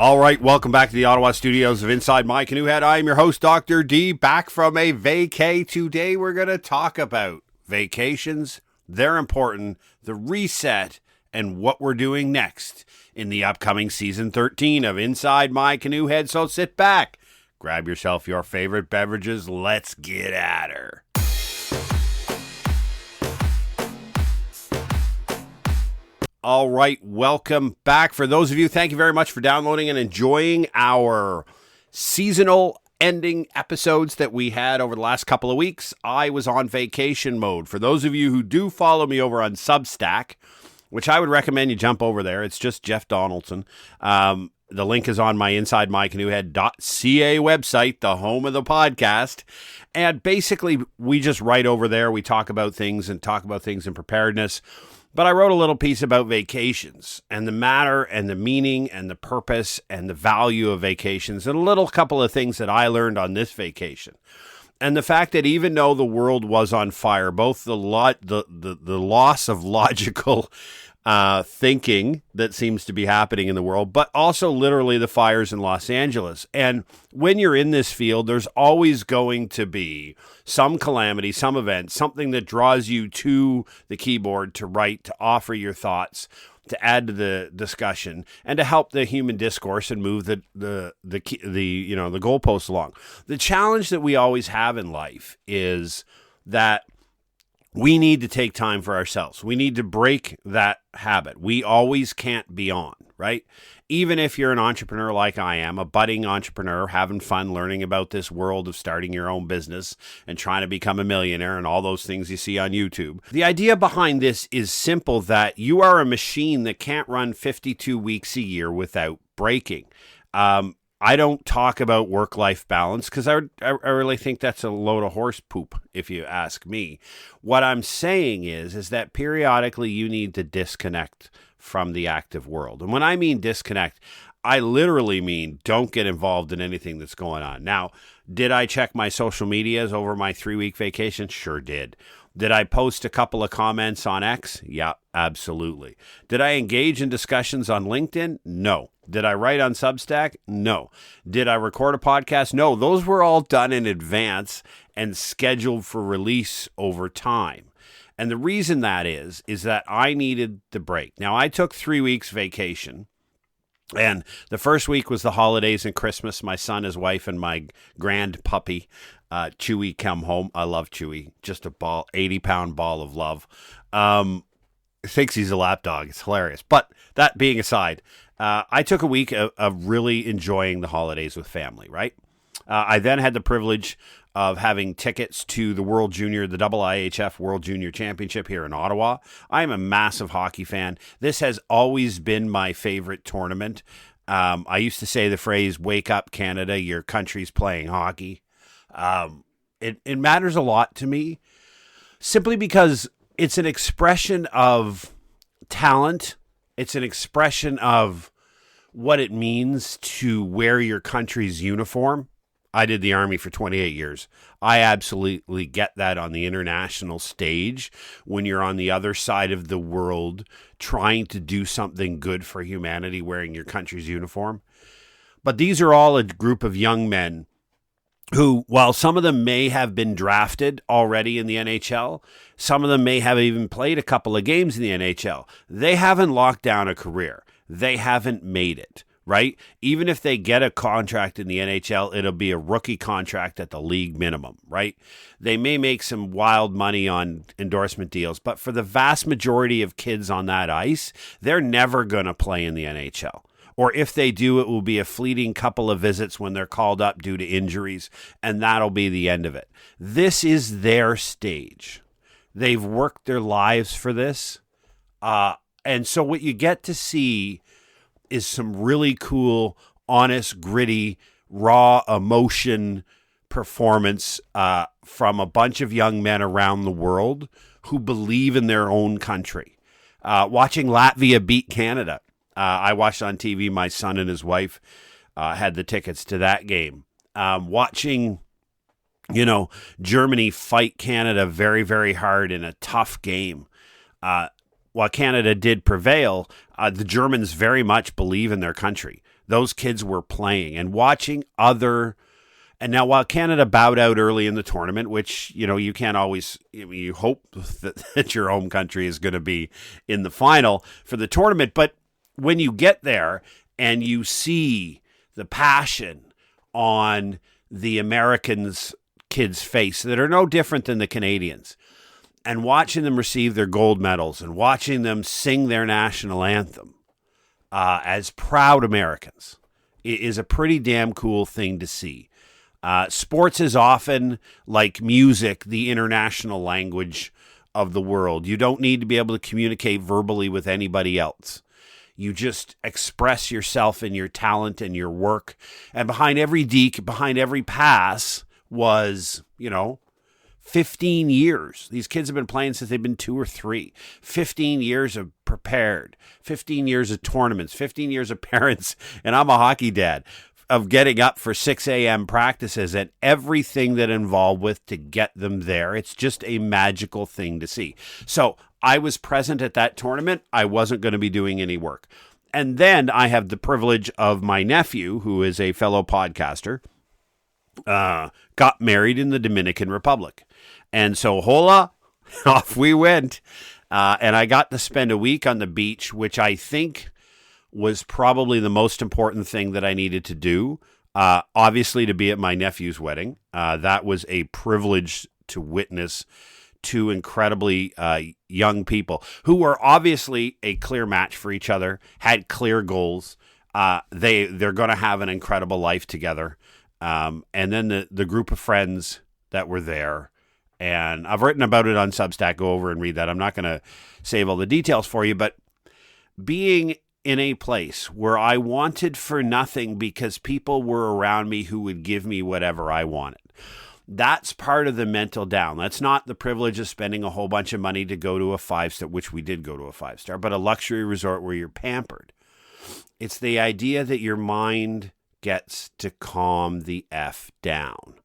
All right, welcome back to the Ottawa studios of Inside My Canoe Head. I am your host, Dr. D, back from a vacay. Today we're going to talk about vacations, they're important, the reset, and what we're doing next in the upcoming season 13 of Inside My Canoe Head. So sit back, grab yourself your favorite beverages, let's get at her. All right, welcome back. For those of you, thank you very much for downloading and enjoying our seasonal ending episodes that we had over the last couple of weeks. I was on vacation mode. For those of you who do follow me over on Substack, which I would recommend you jump over there, it's just Jeff Donaldson. The link is on my InsideMyCanoehead.ca website, the home of the podcast. And basically, we just write over there. We talk about things in preparedness. But I wrote a little piece about vacations and the matter and the meaning and the purpose and the value of vacations and a little couple of things that I learned on this vacation. And the fact that even though the world was on fire, both the loss of logical thinking that seems to be happening in the world, but also literally the fires in Los Angeles. And when you're in this field, there's always going to be some calamity, some event, something that draws you to the keyboard to write, to offer your thoughts, to add to the discussion, and to help the human discourse and move the goalposts along. The challenge that we always have in life is that we need to take time for ourselves. We need to break that habit. We always can't be on, right? Even if you're an entrepreneur like I am, a budding entrepreneur, having fun learning about this world of starting your own business and trying to become a millionaire and all those things you see on YouTube. The idea behind this is simple, that you are a machine that can't run 52 weeks a year without breaking. I don't talk about work-life balance because I really think that's a load of horse poop, if you ask me. What I'm saying is that periodically you need to disconnect from the active world. And when I mean disconnect, I literally mean don't get involved in anything that's going on. Now, did I check my social medias over my 3-week vacation? Sure did. Did I post a couple of comments on X? Yeah, absolutely. Did I engage in discussions on LinkedIn? No. Did I write on Substack? No. Did I record a podcast? No. Those were all done in advance and scheduled for release over time. And the reason that is that I needed the break. Now, I took 3 weeks vacation. And the first week was the holidays and Christmas. My son, his wife, and my grand puppy, Chewy, come home. I love Chewy. Just a 80-pound ball of love. Thinks he's a lap dog. It's hilarious. But that being aside, I took a week of really enjoying the holidays with family, right? I then had the privilege of having tickets to the the IIHF World Junior Championship here in Ottawa. I'm a massive hockey fan. This has always been my favorite tournament. I used to say the phrase, "Wake up, Canada, your country's playing hockey." It matters a lot to me simply because it's an expression of talent. It's an expression of what it means to wear your country's uniform. I did the Army for 28 years. I absolutely get that on the international stage when you're on the other side of the world trying to do something good for humanity wearing your country's uniform. But these are all a group of young men who, while some of them may have been drafted already in the NHL, some of them may have even played a couple of games in the NHL, they haven't locked down a career. They haven't made it. Right? Even if they get a contract in the NHL, it'll be a rookie contract at the league minimum, right? They may make some wild money on endorsement deals, but for the vast majority of kids on that ice, they're never going to play in the NHL. Or if they do, it will be a fleeting couple of visits when they're called up due to injuries, and that'll be the end of it. This is their stage. They've worked their lives for this. And so what you get to see is some really cool, honest, gritty, raw emotion performance from a bunch of young men around the world who believe in their own country. Watching Latvia beat Canada. I watched on TV. My son and his wife had the tickets to that game. Watching, Germany fight Canada very, very hard in a tough game. While Canada did prevail, the Germans very much believe in their country. Those kids were playing and watching other. And now, while Canada bowed out early in the tournament, which, you can't always, you hope that your home country is going to be in the final for the tournament. But when you get there and you see the passion on the Americans' kids' face that are no different than the Canadians, and watching them receive their gold medals and watching them sing their national anthem as proud Americans is a pretty damn cool thing to see. Sports is often, like music, the international language of the world. You don't need to be able to communicate verbally with anybody else. You just express yourself and your talent and your work. And behind every deke, behind every pass was, 15 years. These kids have been playing since they've been 2 or 3. 15 years of prepared. 15 years of tournaments. 15 years of parents. And I'm a hockey dad. Of getting up for 6 a.m. practices and everything that involved with to get them there. It's just a magical thing to see. So I was present at that tournament. I wasn't going to be doing any work. And then I have the privilege of my nephew, who is a fellow podcaster, got married in the Dominican Republic. And so hola, off we went. And I got to spend a week on the beach, which I think was probably the most important thing that I needed to do. Obviously, to be at my nephew's wedding. That was a privilege to witness 2 incredibly young people who were obviously a clear match for each other, had clear goals. They're going to have an incredible life together. And then the group of friends that were there, and I've written about it on Substack. Go over and read that. I'm not going to save all the details for you, but being in a place where I wanted for nothing because people were around me who would give me whatever I wanted. That's part of the mental down. That's not the privilege of spending a whole bunch of money to go to a 5-star, which we did go to a 5-star, but a luxury resort where you're pampered. It's the idea that your mind gets to calm the F down.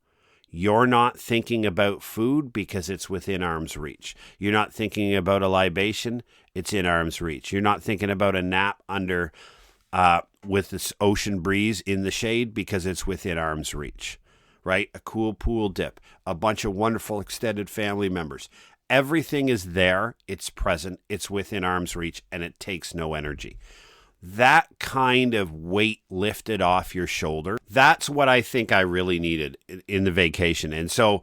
You're not thinking about food because it's within arm's reach. You're not thinking about a libation. It's in arm's reach. You're not thinking about a nap under with this ocean breeze in the shade because it's within arm's reach, right? A cool pool dip, a bunch of wonderful extended family members. Everything is there. It's present. It's within arm's reach, and it takes no energy. That kind of weight lifted off your shoulder, that's what I think I really needed in the vacation. And so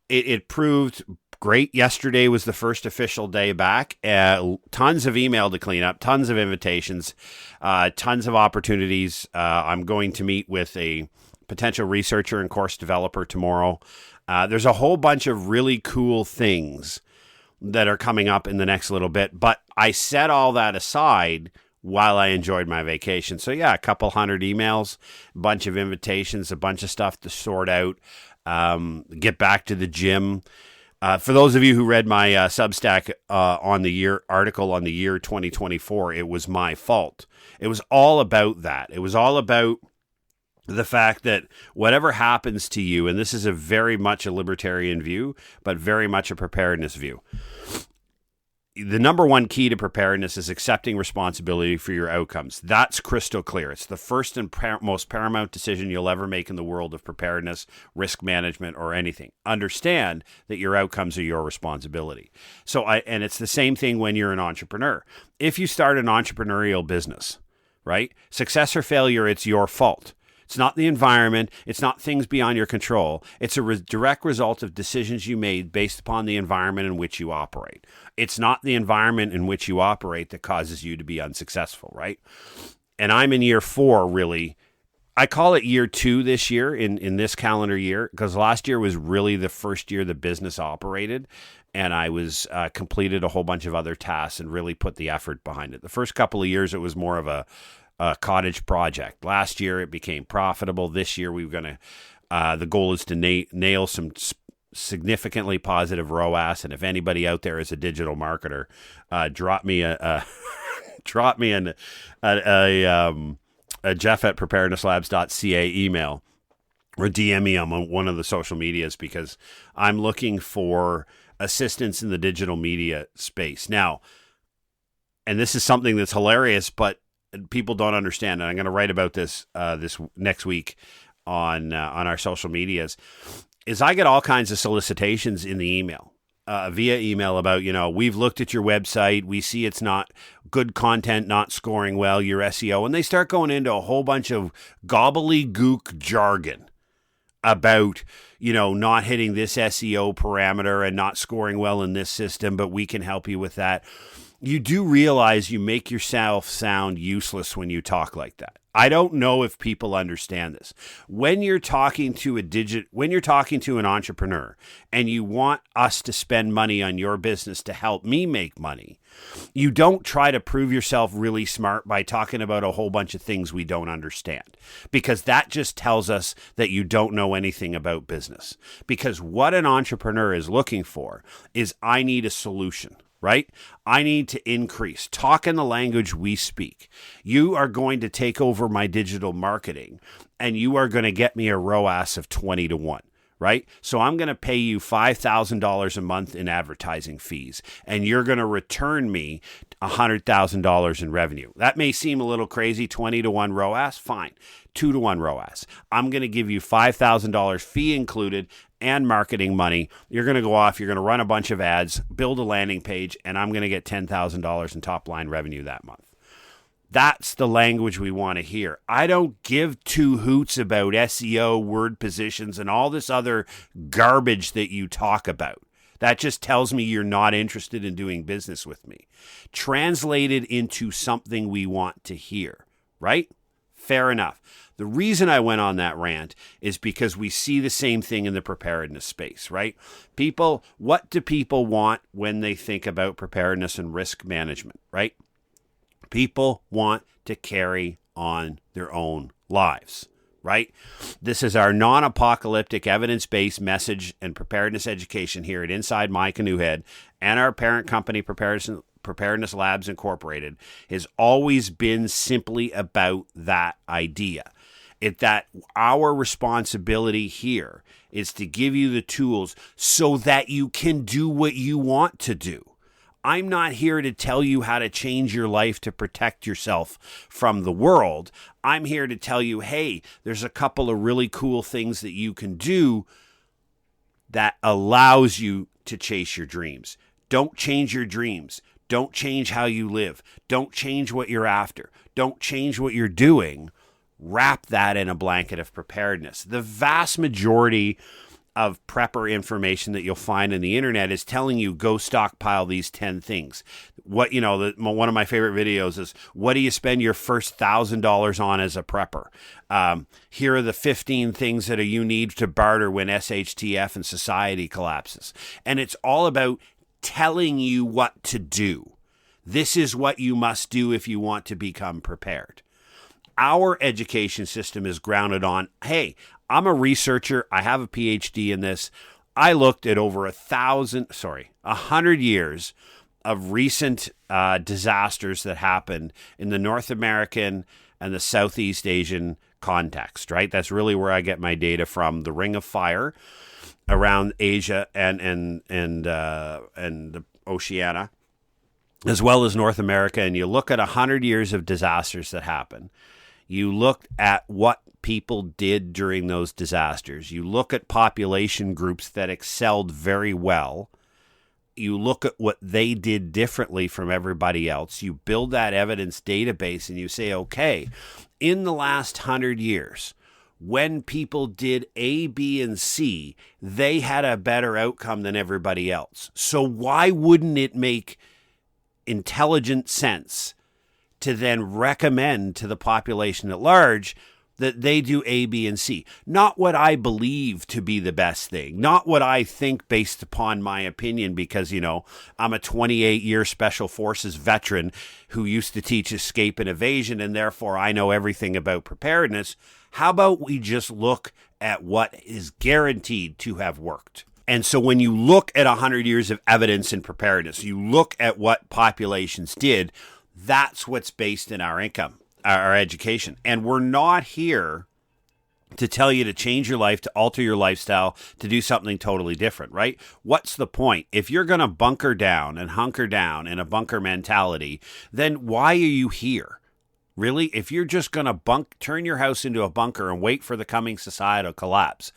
it proved great. Yesterday was the first official day back. Tons of email to clean up, tons of invitations, tons of opportunities. I'm going to meet with a potential researcher and course developer tomorrow. There's a whole bunch of really cool things that are coming up in the next little bit, but I set all that aside while I enjoyed my vacation. So yeah, a couple hundred emails, a bunch of invitations, a bunch of stuff to sort out, get back to the gym. For those of you who read my Substack on the year article on the year 2024, it was my fault. It was all about that. It was all about the fact that whatever happens to you, and this is a very much a libertarian view, but very much a preparedness view. The number one key to preparedness is accepting responsibility for your outcomes. That's crystal clear. It's the first and most paramount decision you'll ever make in the world of preparedness, risk management, or anything. Understand that your outcomes are your responsibility. And it's the same thing when you're an entrepreneur. If you start an entrepreneurial business, right? Success or failure, it's your fault. It's not the environment. It's not things beyond your control. It's a direct result of decisions you made based upon the environment in which you operate. It's not the environment in which you operate that causes you to be unsuccessful, right? And I'm in year 4, really. I call it year 2 this year in this calendar year because last year was really the first year the business operated, and I was completed a whole bunch of other tasks and really put the effort behind it. The first couple of years, it was more of a cottage project. Last year, it became profitable. This year, we're going to, the goal is to nail some significantly positive ROAS. And if anybody out there is a digital marketer, drop me a Jeff at preparednesslabs.ca email or DM me on one of the social medias because I'm looking for assistance in the digital media space. Now, and this is something that's hilarious, but people don't understand, and I'm going to write about this this next week on our social medias, is I get all kinds of solicitations in the email. Via email about, we've looked at your website. We see it's not good content, not scoring well, your SEO. And they start going into a whole bunch of gobbledygook jargon about, not hitting this SEO parameter and not scoring well in this system, but we can help you with that. You do realize you make yourself sound useless when you talk like that. I don't know if people understand this. When you're talking to an entrepreneur and you want us to spend money on your business to help me make money, you don't try to prove yourself really smart by talking about a whole bunch of things we don't understand, because that just tells us that you don't know anything about business. Because what an entrepreneur is looking for is, I need a solution. Right? I need to increase. Talk in the language we speak. You are going to take over my digital marketing and you are going to get me a ROAS of 20 to 1. Right? So I'm going to pay you $5,000 a month in advertising fees, and you're going to return me $100,000 in revenue. That may seem a little crazy, 20 to 1 ROAS, fine. 2 to 1 ROAS. I'm going to give you $5,000 fee included and marketing money. You're going to go off, you're going to run a bunch of ads, build a landing page, and I'm going to get $10,000 in top line revenue that month. That's the language we want to hear. I don't give two hoots about SEO, word positions, and all this other garbage that you talk about. That just tells me you're not interested in doing business with me. Translate it into something we want to hear, right? Fair enough. The reason I went on that rant is because we see the same thing in the preparedness space, right? What do people want when they think about preparedness and risk management, right? People want to carry on their own lives, right? This is our non-apocalyptic, evidence-based message and preparedness education here at Inside My Canoe Head, and our parent company, Preparedness Labs Incorporated, has always been simply about that idea. That our responsibility here is to give you the tools so that you can do what you want to do. I'm not here to tell you how to change your life to protect yourself from the world. I'm here to tell you, hey, there's a couple of really cool things that you can do that allows you to chase your dreams. Don't change your dreams. Don't change how you live. Don't change what you're after. Don't change what you're doing. Wrap that in a blanket of preparedness. The vast majority of prepper information that you'll find in the internet is telling you, go stockpile these 10 things. One of my favorite videos is, what do you spend your first $1,000 on as a prepper? Here are the 15 things that you need to barter when SHTF and society collapses. And it's all about telling you what to do. This is what you must do if you want to become prepared. Our education system is grounded on, hey, I'm a researcher. I have a PhD in this. I looked at over 100 years of recent disasters that happened in the North American and the Southeast Asian context, right? That's really where I get my data from. The Ring of Fire around Asia and the Oceania, as well as North America. And you look at 100 years of disasters that happen. You look at what people did during those disasters. You look at population groups that excelled very well. You look at what they did differently from everybody else. You build that evidence database and you say, okay, in the last 100 years, when people did A, B, and C, they had a better outcome than everybody else. So why wouldn't it make intelligent sense to then recommend to the population at large that they do A, B, and C? Not what I believe to be the best thing, not what I think based upon my opinion, because, I'm a 28-year Special Forces veteran who used to teach escape and evasion, and therefore I know everything about preparedness. How about we just look at what is guaranteed to have worked? And so when you look at 100 years of evidence in preparedness, you look at what populations did, that's what's based in our income, our education. And we're not here to tell you to change your life, to alter your lifestyle, to do something totally different, right? What's the point? If you're going to bunker down and hunker down in a bunker mentality, then why are you here, Really? If you're just going to turn your house into a bunker and wait for the coming societal collapse,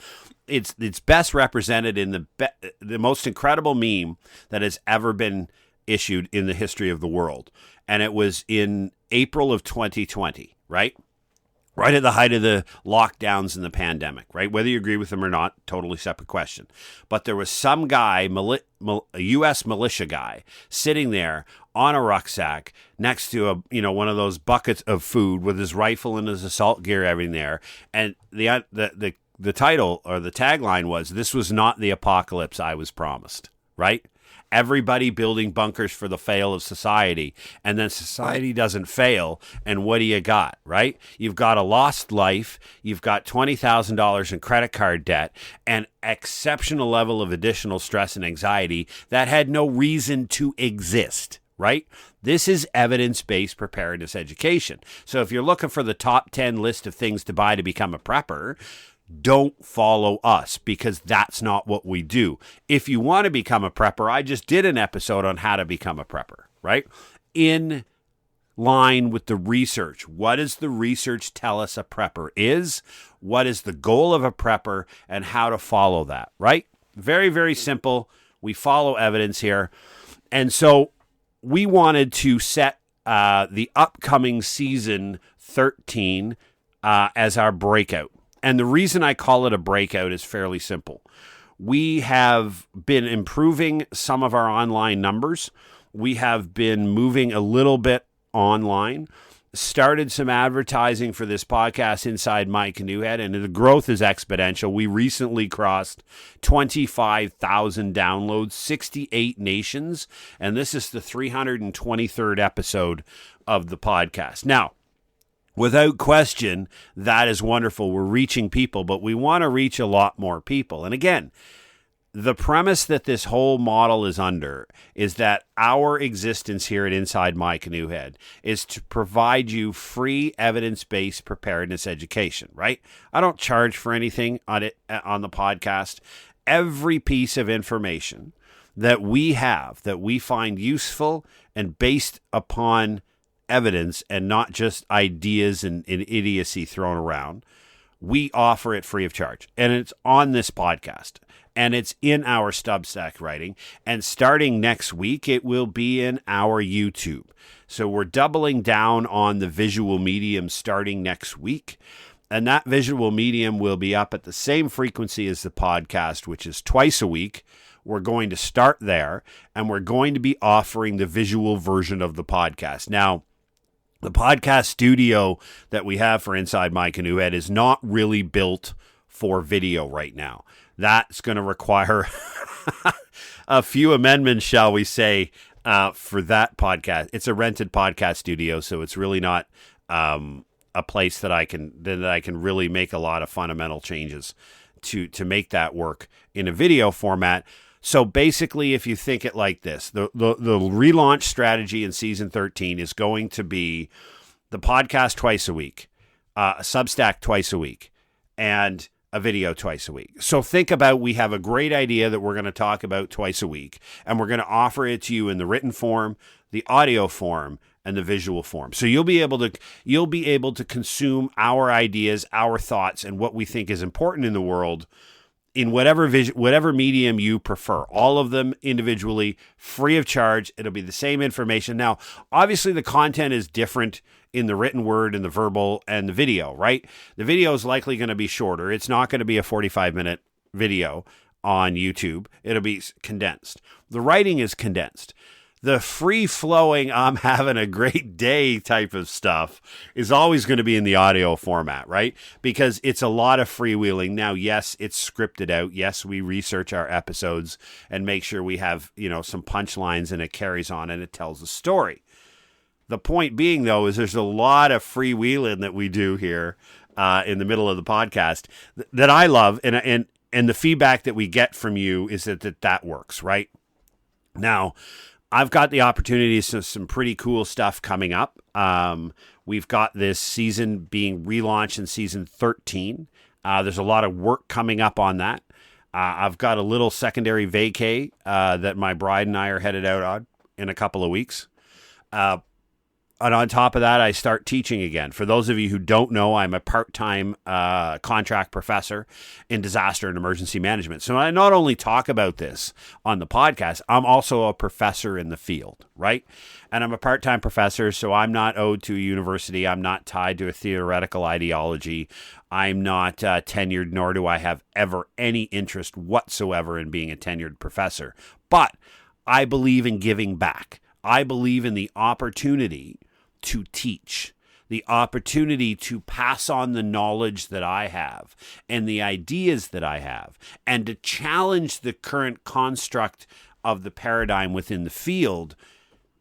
it's best represented in the most incredible meme that has ever been issued in the history of the world. And it was in April of 2020, right? Right at the height of the lockdowns and the pandemic, right? Whether you agree with them or not, totally separate question. But there was some guy, a U.S. militia guy, sitting there on a rucksack next to one of those buckets of food with his rifle and his assault gear, everything there. And the title or the tagline was, "This was not the apocalypse I was promised," right? Everybody building bunkers for the fail of society, and then society doesn't fail, and what do you got, right? You've got a lost life, you've got $20,000 in credit card debt, and exceptional level of additional stress and anxiety that had no reason to exist, right? This is evidence-based preparedness education. So if you're looking for the top 10 list of things to buy to become a prepper, don't follow us, because that's not what we do. If you want to become a prepper, I just did an episode on how to become a prepper, right? In line with the research. What does the research tell us a prepper is? What is the goal of a prepper, and how to follow that, right? Very, very simple. We follow evidence here. And so we wanted to set the upcoming season 13 as our breakout. And the reason I call it a breakout is fairly simple. We have been improving some of our online numbers. We have been moving a little bit online, started some advertising for this podcast inside My Canoe Head, and the growth is exponential. We recently crossed 25,000 downloads, 68 nations, and this is the 323rd episode of the podcast. Now, without question, that is wonderful. We're reaching people, but we want to reach a lot more people. And again, the premise that this whole model is under is that our existence here at Inside My Canoe Head is to provide you free evidence-based preparedness education, right? I don't charge for anything on the podcast. Every piece of information that we have that we find useful and based upon evidence and not just ideas and idiocy thrown around, we offer it free of charge. And it's on this podcast, and it's in our Substack writing. And starting next week, it will be in our YouTube. So we're doubling down on the visual medium starting next week. And that visual medium will be up at the same frequency as the podcast, which is twice a week. We're going to start there, and we're going to be offering the visual version of the podcast. Now, the podcast studio that we have for Inside My Canoe Head is not really built for video right now. That's going to require a few amendments, shall we say, for that podcast. It's a rented podcast studio, so it's really not a place that I can really make a lot of fundamental changes to make that work in a video format. So basically, if you think it like this, the relaunch strategy in season 13 is going to be the podcast twice a week, a Substack twice a week, and a video twice a week. So think about, we have a great idea that we're going to talk about twice a week, and we're going to offer it to you in the written form, the audio form, and the visual form. So you'll be able to consume our ideas, our thoughts, and what we think is important in the world in whatever medium you prefer. All of them individually, free of charge. It'll be the same information. Now, obviously, the content is different in the written word and the verbal and the video, right? The video is likely going to be shorter. It's not going to be a 45-minute video on YouTube. It'll be condensed. The writing is condensed. The free-flowing, I'm having a great day type of stuff is always going to be in the audio format, right? Because it's a lot of freewheeling. Now, yes, it's scripted out. Yes, we research our episodes and make sure we have, some punchlines, and it carries on and it tells a story. The point being, though, is there's a lot of freewheeling that we do here in the middle of the podcast that I love, and the feedback that we get from you is that works, right? Now, I've got the opportunities to some pretty cool stuff coming up. We've got this season being relaunched in season 13. There's a lot of work coming up on that. I've got a little secondary vacay that my bride and I are headed out on in a couple of weeks. And on top of that, I start teaching again. For those of you who don't know, I'm a part-time contract professor in disaster and emergency management. So I not only talk about this on the podcast, I'm also a professor in the field, right? And I'm a part-time professor, so I'm not owed to a university. I'm not tied to a theoretical ideology. I'm not tenured, nor do I have ever any interest whatsoever in being a tenured professor. But I believe in giving back. I believe in the opportunity to teach, the opportunity to pass on the knowledge that I have and the ideas that I have, and to challenge the current construct of the paradigm within the field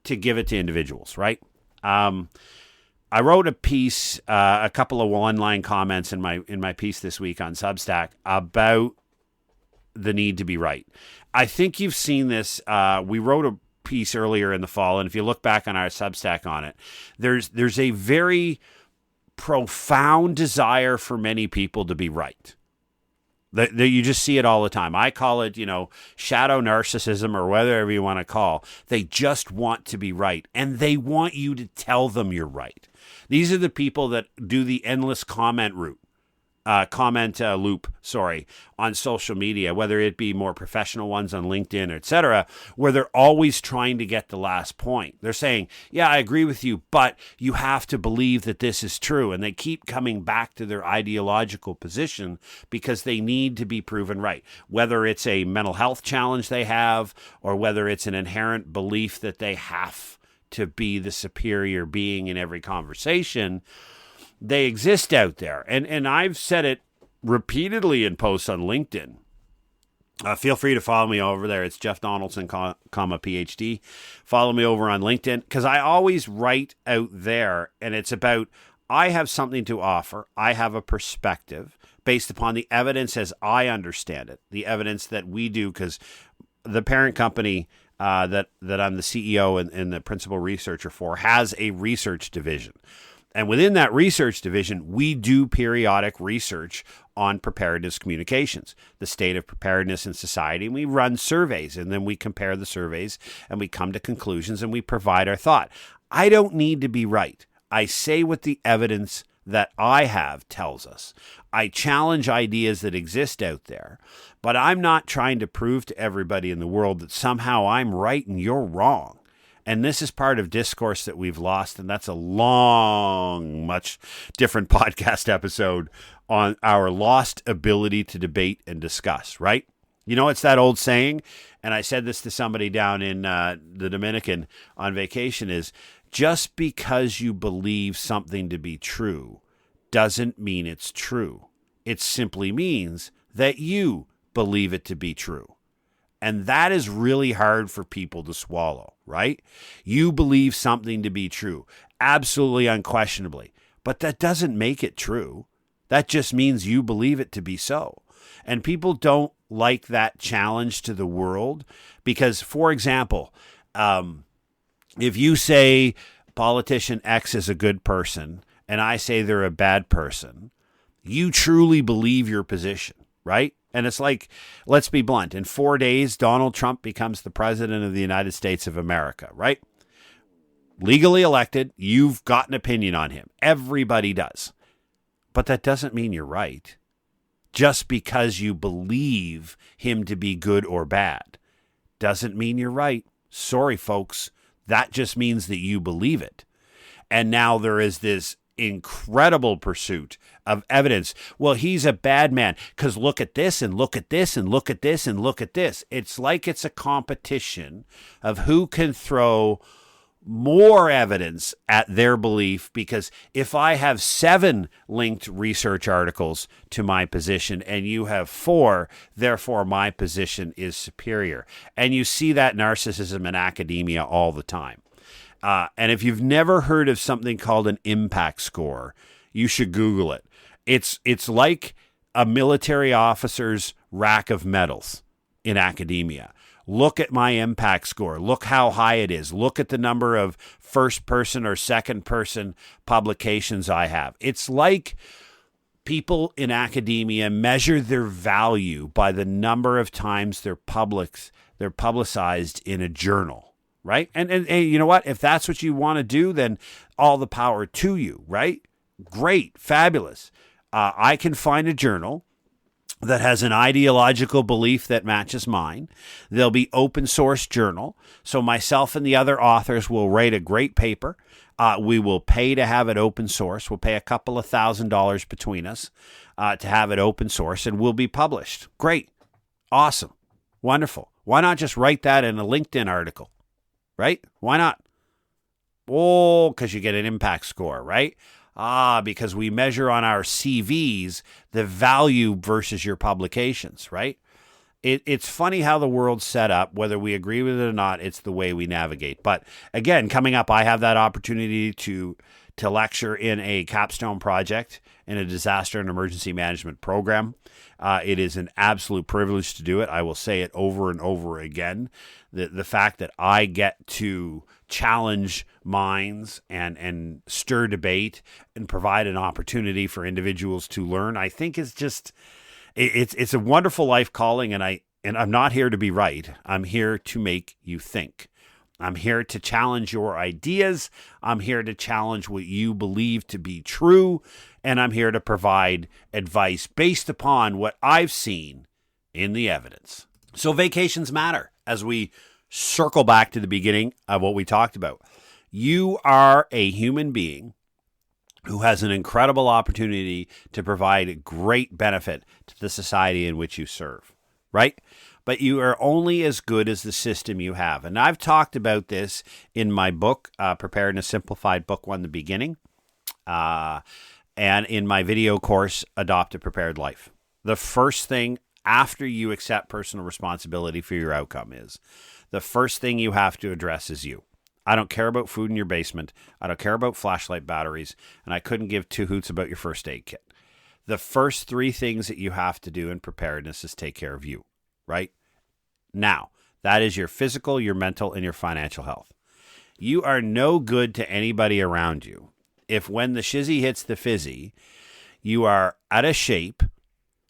to give it to individuals, right? I wrote a piece, a couple of one-line comments in my piece this week on Substack about the need to be right. I think you've seen this. We wrote a piece earlier in the fall, and if you look back on our Substack on it, there's a very profound desire for many people to be right. You just see it all the time. I call it, shadow narcissism, or whatever you want to call. They just want to be right, and they want you to tell them you're right. These are the people that do the endless comment loop, on social media, whether it be more professional ones on LinkedIn, etc., where they're always trying to get the last point. They're saying, yeah, I agree with you, but you have to believe that this is true. And they keep coming back to their ideological position because they need to be proven right. Whether it's a mental health challenge they have, or whether it's an inherent belief that they have to be the superior being in every conversation, they exist out there. And I've said it repeatedly in posts on LinkedIn. Feel free to follow me over there. It's Jeff Donaldson, PhD. Follow me over on LinkedIn, because I always write out there, and it's about, I have something to offer. I have a perspective based upon the evidence as I understand it, the evidence that we do, because the parent company that I'm the CEO and the principal researcher for has a research division. And within that research division, we do periodic research on preparedness communications, the state of preparedness in society. And we run surveys, and then we compare the surveys, and we come to conclusions, and we provide our thought. I don't need to be right. I say what the evidence that I have tells us. I challenge ideas that exist out there, but I'm not trying to prove to everybody in the world that somehow I'm right and you're wrong. And this is part of discourse that we've lost, and that's a long, much different podcast episode on our lost ability to debate and discuss, right? It's that old saying, and I said this to somebody down in the Dominican on vacation, is just because you believe something to be true doesn't mean it's true. It simply means that you believe it to be true. And that is really hard for people to swallow, right? You believe something to be true, absolutely unquestionably, but that doesn't make it true. That just means you believe it to be so. And people don't like that challenge to the world because, for example, if you say politician X is a good person and I say they're a bad person, you truly believe your position, right? And it's like, let's be blunt, in 4 days, Donald Trump becomes the president of the United States of America, right? Legally elected, you've got an opinion on him. Everybody does. But that doesn't mean you're right. Just because you believe him to be good or bad doesn't mean you're right. Sorry, folks. That just means that you believe it. And now there is this incredible pursuit of evidence. Well, he's a bad man because look at this and look at this and look at this and look at this. It's like it's a competition of who can throw more evidence at their belief, because if I have 7 linked research articles to my position and you have 4, therefore my position is superior. And you see that narcissism in academia all the time. And if you've never heard of something called an impact score, you should Google it. It's like a military officer's rack of medals in academia. Look at my impact score. Look how high it is. Look at the number of first person or second person publications I have. It's like people in academia measure their value by the number of times they're publicized in a journal, right? And hey, you know what? If that's what you want to do, then all the power to you, right? Great, fabulous. I can find a journal that has an ideological belief that matches mine. There'll be open source journal. So myself and the other authors will write a great paper. We will pay to have it open source. We'll pay a couple of $1,000s between us to have it open source, and we'll be published. Great. Awesome. Wonderful. Why not just write that in a LinkedIn article, right? Why not? Oh, because you get an impact score, right? Because we measure on our CVs the value versus your publications, right? It's funny how the world's set up, whether we agree with it or not. It's the way we navigate. But again, coming up, I have that opportunity to lecture in a capstone project in a disaster and emergency management program. It is an absolute privilege to do it. I will say it over and over again. The fact that I get to challenge minds and stir debate and provide an opportunity for individuals to learn, I think is just, it's a wonderful life calling. And I'm not here to be right. I'm here to make you think. I'm here to challenge your ideas. I'm here to challenge what you believe to be true. And I'm here to provide advice based upon what I've seen in the evidence. So vacations matter as we circle back to the beginning of what we talked about. You are a human being who has an incredible opportunity to provide great benefit to the society in which you serve, right? But you are only as good as the system you have. And I've talked about this in my book, Preparedness Simplified, Book 1, The Beginning, and in my video course, Adopt a Prepared Life. The first thing after you accept personal responsibility for your outcome is, the first thing you have to address is you. I don't care about food in your basement. I don't care about flashlight batteries. And I couldn't give two hoots about your first aid kit. The first three things that you have to do in preparedness is take care of you, right? Now, that is your physical, your mental, and your financial health. You are no good to anybody around you if when the shizzy hits the fizzy, you are out of shape,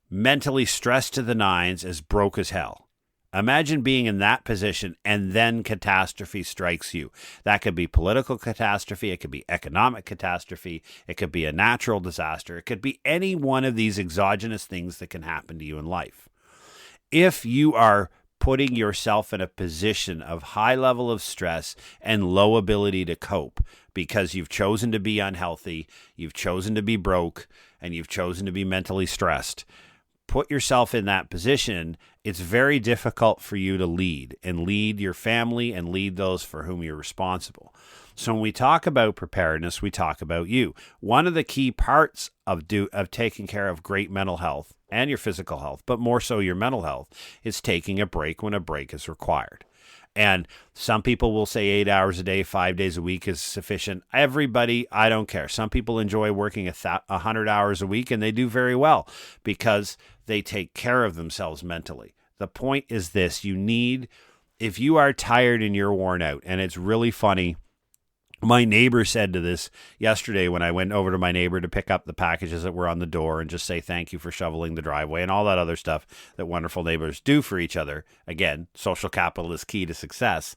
mentally stressed to the nines, as broke as hell. Imagine being in that position and then catastrophe strikes you. That could be political catastrophe. It could be economic catastrophe. It could be a natural disaster. It could be any one of these exogenous things that can happen to you in life. If you are putting yourself in a position of high level of stress and low ability to cope because you've chosen to be unhealthy, you've chosen to be broke, and you've chosen to be mentally stressed, put yourself in that position, it's very difficult for you to lead your family and lead those for whom you're responsible. So when we talk about preparedness, we talk about you. One of the key parts of taking care of great mental health and your physical health, but more so your mental health, is taking a break when a break is required. And some people will say 8 hours a day, 5 days a week is sufficient. Everybody, I don't care. Some people enjoy working 100 hours a week, and they do very well because they take care of themselves mentally. The point is this: if you are tired and you're worn out, and it's really funny, my neighbor said to this yesterday when I went over to my neighbor to pick up the packages that were on the door and just say thank you for shoveling the driveway and all that other stuff that wonderful neighbors do for each other. Again, social capital is key to success.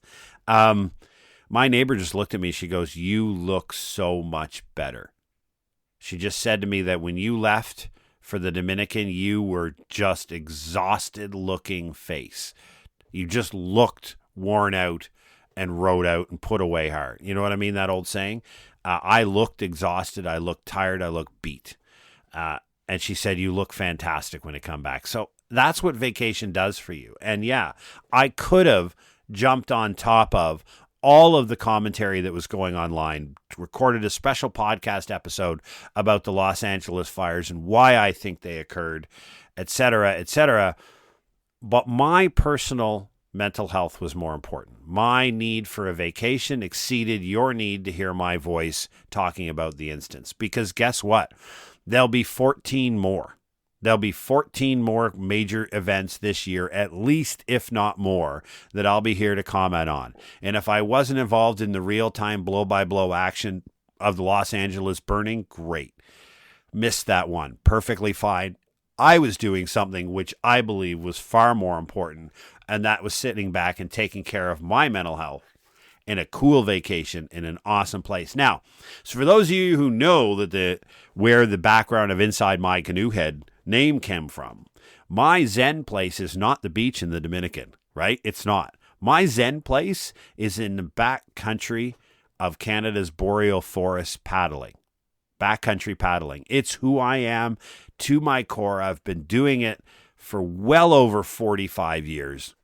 My neighbor just looked at me. She goes, "You look so much better." She just said to me that when you left for the Dominican, you were just exhausted looking face. You just looked worn out and rode out and put away hard. You know what I mean? That old saying. I looked exhausted. I looked tired. I looked beat. And she said, "You look fantastic when you come back." So that's what vacation does for you. And yeah, I could have jumped on top of all of the commentary that was going online, recorded a special podcast episode about the Los Angeles fires and why I think they occurred, et cetera, et cetera. But my personal mental health was more important. My need for a vacation exceeded your need to hear my voice talking about the instance. Because guess what? There'll be 14 more. There'll be 14 more major events this year, at least, if not more, that I'll be here to comment on. And if I wasn't involved in the real-time blow-by-blow action of the Los Angeles burning, great. Missed that one. Perfectly fine. I was doing something which I believe was far more important, and that was sitting back and taking care of my mental health in a cool vacation in an awesome place. Now, so for those of you who know that where the background of Inside My Canoe Head name came from, my Zen place is not the beach in the Dominican, right? It's not. My Zen place is in the back country of Canada's boreal forest paddling. Backcountry paddling. It's who I am to my core. I've been doing it for well over 45 years.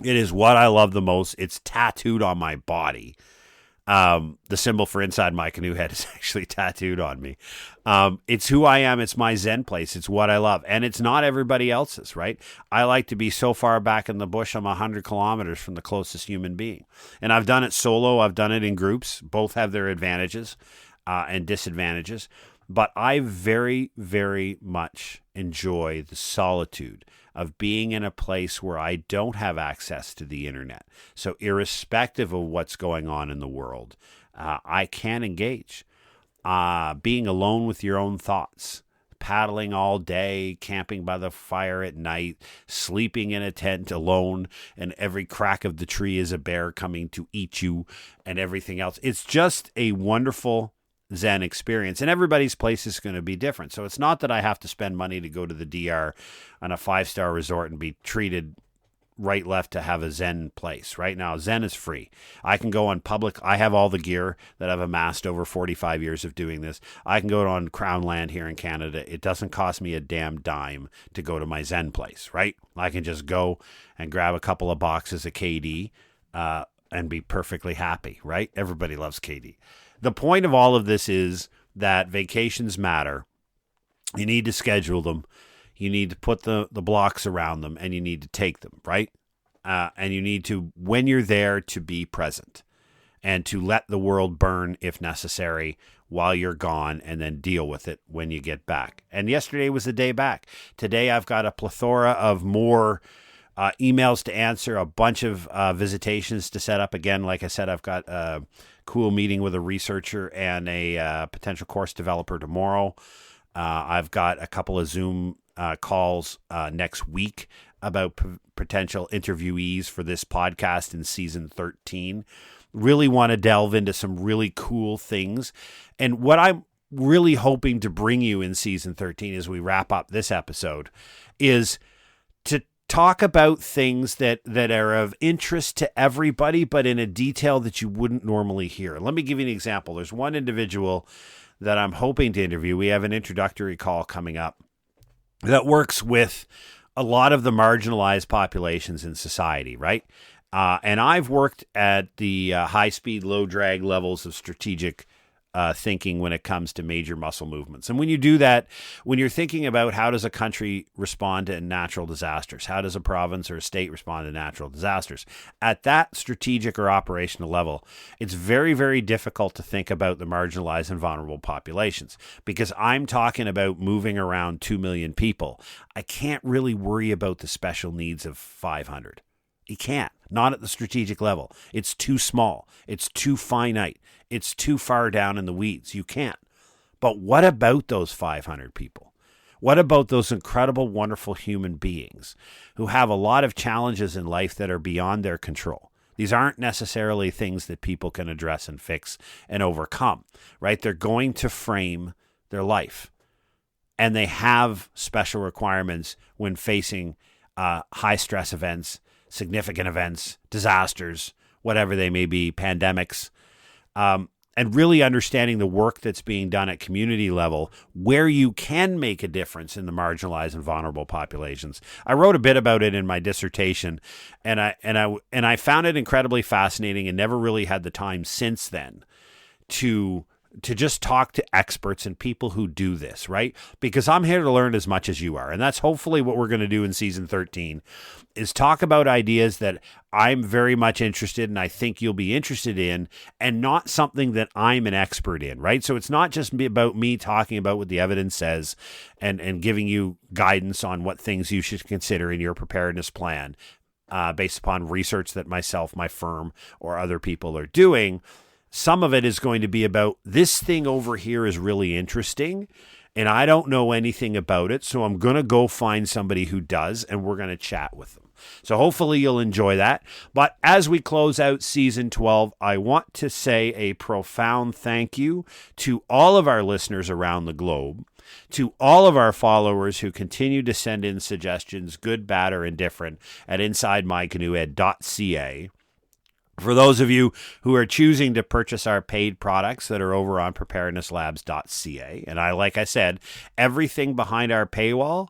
It is what I love the most. It's tattooed on my body. The symbol for Inside My Canoe Head is actually tattooed on me. It's who I am. It's my Zen place. It's what I love. And it's not everybody else's, right? I like to be so far back in the bush, I'm 100 kilometers from the closest human being. And I've done it solo. I've done it in groups. Both have their advantages and disadvantages. But I very, very much enjoy the solitude of being in a place where I don't have access to the internet. So irrespective of what's going on in the world, I can engage. Being alone with your own thoughts, paddling all day, camping by the fire at night, sleeping in a tent alone, and every crack of the tree is a bear coming to eat you and everything else. It's just a wonderful Zen experience, and everybody's place is going to be different. So it's not that I have to spend money to go to the DR on a 5-star resort and be treated right left to have a Zen place. Right now, Zen is free. I can go on public. I have all the gear that I've amassed over 45 years of doing this. I can go on Crown land here in Canada. It doesn't cost me a damn dime to go to my Zen place, right? I can just go and grab a couple of boxes of KD and be perfectly happy, right? Everybody loves KD. The point of all of this is that vacations matter. You need to schedule them. You need to put the blocks around them, and you need to take them, right? And you need to, when you're there, to be present and to let the world burn if necessary while you're gone, and then deal with it when you get back. And yesterday was the day back. Today I've got a plethora of more emails to answer, a bunch of visitations to set up. Again, like I said, I've got a cool meeting with a researcher and a potential course developer tomorrow. I've got a couple of Zoom calls next week about potential interviewees for this podcast in season 13. Really want to delve into some really cool things. And what I'm really hoping to bring you in season 13 as we wrap up this episode is to talk about things that are of interest to everybody, but in a detail that you wouldn't normally hear. Let me give you an example. There's one individual that I'm hoping to interview. We have an introductory call coming up that works with a lot of the marginalized populations in society, right? And I've worked at the high-speed, low-drag levels of strategic thinking when it comes to major muscle movements. And when you do that, when you're thinking about how does a country respond to natural disasters, how does a province or a state respond to natural disasters, at that strategic or operational level, it's very, very difficult to think about the marginalized and vulnerable populations, because I'm talking about moving around 2 million people. I can't really worry about the special needs of 500. You can't. Not at the strategic level. It's too small. It's too finite. It's too far down in the weeds. You can't. But what about those 500 people? What about those incredible, wonderful human beings who have a lot of challenges in life that are beyond their control? These aren't necessarily things that people can address and fix and overcome, right? They're going to frame their life. And they have special requirements when facing high stress events, significant events, disasters, whatever they may be, pandemics, and really understanding the work that's being done at community level where you can make a difference in the marginalized and vulnerable populations. I wrote a bit about it in my dissertation, and I found it incredibly fascinating, and never really had the time since then to just talk to experts and people who do this, right? Because I'm here to learn as much as you are. And that's hopefully what we're going to do in season 13, is talk about ideas that I'm very much interested in, I think you'll be interested in, and not something that I'm an expert in, right? So it's not just about me talking about what the evidence says and giving you guidance on what things you should consider in your preparedness plan based upon research that myself, my firm, or other people are doing. Some of it is going to be about, this thing over here is really interesting, and I don't know anything about it, so I'm going to go find somebody who does, and we're going to chat with them. So hopefully you'll enjoy that. But as we close out season 12, I want to say a profound thank you to all of our listeners around the globe, to all of our followers who continue to send in suggestions, good, bad, or indifferent, at InsideMyCanoeEd.ca. For those of you who are choosing to purchase our paid products that are over on preparednesslabs.ca, and like I said, everything behind our paywall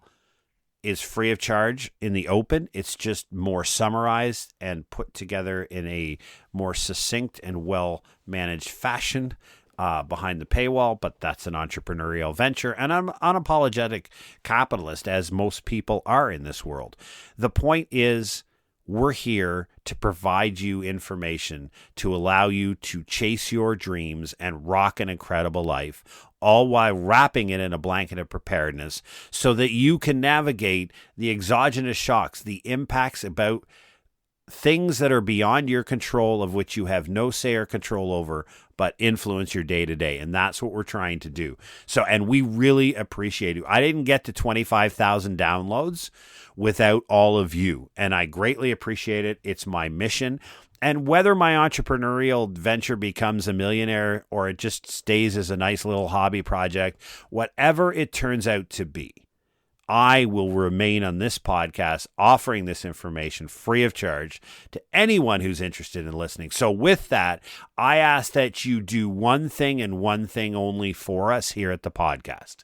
is free of charge in the open. It's just more summarized and put together in a more succinct and well-managed fashion behind the paywall, but that's an entrepreneurial venture, and I'm unapologetic capitalist, as most people are in this world. The point is, we're here to provide you information to allow you to chase your dreams and rock an incredible life, all while wrapping it in a blanket of preparedness so that you can navigate the exogenous shocks, the impacts about things that are beyond your control, of which you have no say or control over, but influence your day-to-day. And that's what we're trying to do. So, and we really appreciate you. I didn't get to 25,000 downloads without all of you, and I greatly appreciate it. It's my mission. And whether my entrepreneurial venture becomes a millionaire or it just stays as a nice little hobby project, whatever it turns out to be, I will remain on this podcast offering this information free of charge to anyone who's interested in listening. So with that, I ask that you do one thing and one thing only for us here at the podcast.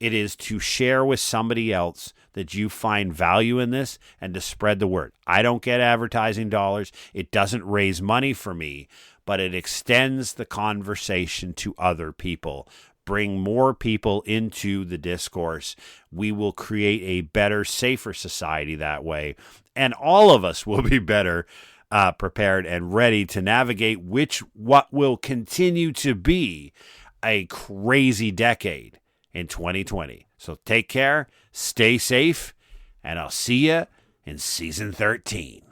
It is to share with somebody else that you find value in this and to spread the word. I don't get advertising dollars. It doesn't raise money for me, but it extends the conversation to other people. Bring more people into the discourse. We will create a better, safer society that way. And all of us will be better prepared and ready to navigate what will continue to be a crazy decade in 2020. So take care, stay safe, and I'll see you in season 13.